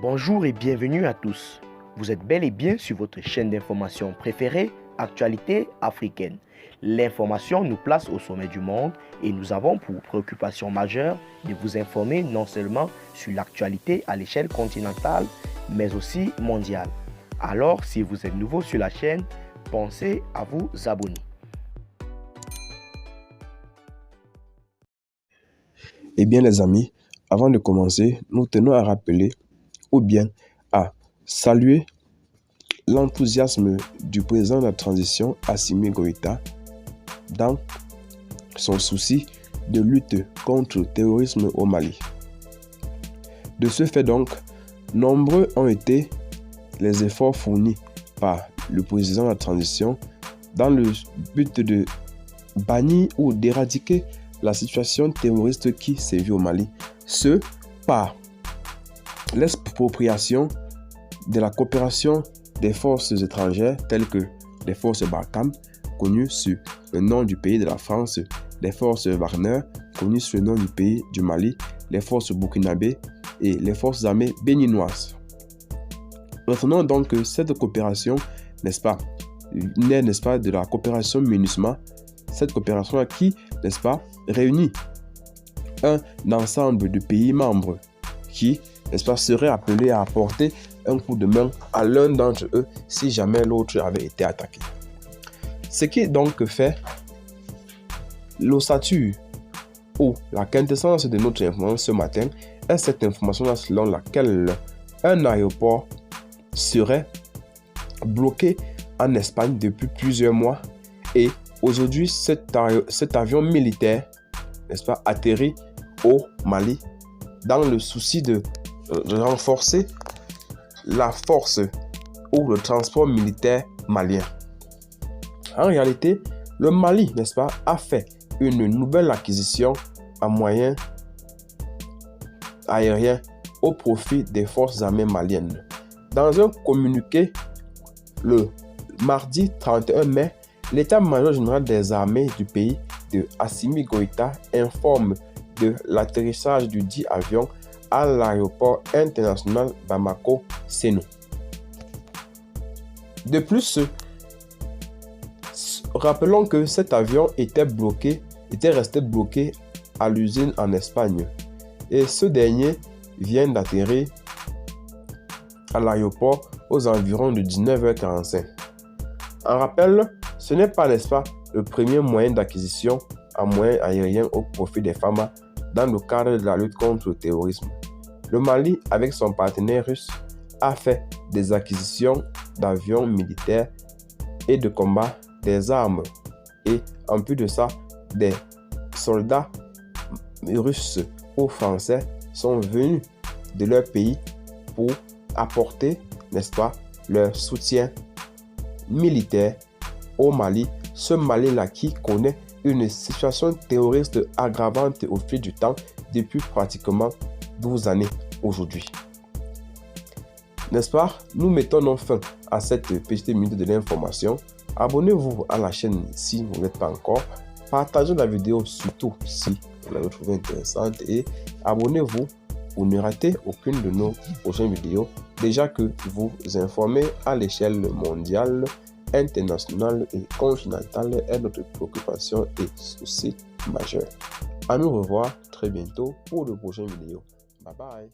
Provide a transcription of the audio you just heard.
Bonjour et bienvenue à tous. Vous êtes bel et bien sur votre chaîne d'information préférée, Actualité africaine. L'information nous place au sommet du monde et nous avons pour préoccupation majeure de vous informer non seulement sur l'actualité à l'échelle continentale, mais aussi mondiale. Alors, si vous êtes nouveau sur la chaîne, pensez à vous abonner. Eh bien les amis, avant de commencer, nous tenons à rappeler ou bien à saluer l'enthousiasme du président de la transition Assimi Goïta dans son souci de lutte contre le terrorisme au Mali. De ce fait donc, nombreux ont été les efforts fournis par le président de la transition dans le but de bannir ou d'éradiquer la situation terroriste qui sévit au Mali, ce par l'expropriation de la coopération des forces étrangères telles que les forces Barkhane, connues sous le nom du pays de la France, les forces Wagner, connues sous le nom du pays du Mali, les forces burkinabé et les forces armées béninoises. Retenons donc que cette coopération, n'est-ce pas, de la coopération MINUSMA, cette coopération qui, n'est-ce pas, réunit un ensemble de pays membres qui, n'est-ce pas, seraient appelés à apporter un coup de main à l'un d'entre eux si jamais l'autre avait été attaqué. Ce qui donc fait l'ossature ou la quintessence de notre information ce matin est cette information selon laquelle un aéroport serait bloqué en Espagne depuis plusieurs mois et aujourd'hui cet avion militaire, n'est-ce pas, atterrit au Mali dans le souci de renforcer la force ou le transport militaire malien. En réalité, le Mali, n'est-ce pas, a fait une nouvelle acquisition en moyens aériens au profit des forces armées maliennes. Dans un communiqué, le mardi 31 mai, l'état-major général des armées du pays de Assimi Goïta informe de l'atterrissage du dit avion à l'aéroport international Bamako-Sénou. De plus, rappelons que cet avion était resté bloqué à l'usine en Espagne et ce dernier vient d'atterrir à l'aéroport aux environs de 19h45. En rappel, ce n'est pas, n'est-ce pas, le premier moyen d'acquisition en moyens aériens au profit des FAMA dans le cadre de la lutte contre le terrorisme. Le Mali, avec son partenaire russe, a fait des acquisitions d'avions militaires et de combat, des armes et en plus de ça, des soldats russes ou français sont venus de leur pays pour apporter, n'est-ce pas, leur soutien militaire au Mali, ce Mali-là qui connaît une situation terroriste aggravante au fil du temps depuis pratiquement 12 années aujourd'hui. N'est-ce pas? Nous mettons donc fin à cette petite minute de l'information. Abonnez-vous à la chaîne si vous n'êtes pas encore. Partagez la vidéo surtout si vous l'avez trouvée intéressante et abonnez-vous pour ne rater aucune de nos prochaines vidéos. Déjà que vous informez à l'échelle mondiale, internationale et continentale est notre préoccupation et souci majeur. À nous revoir très bientôt pour de prochaines vidéos. Bye bye.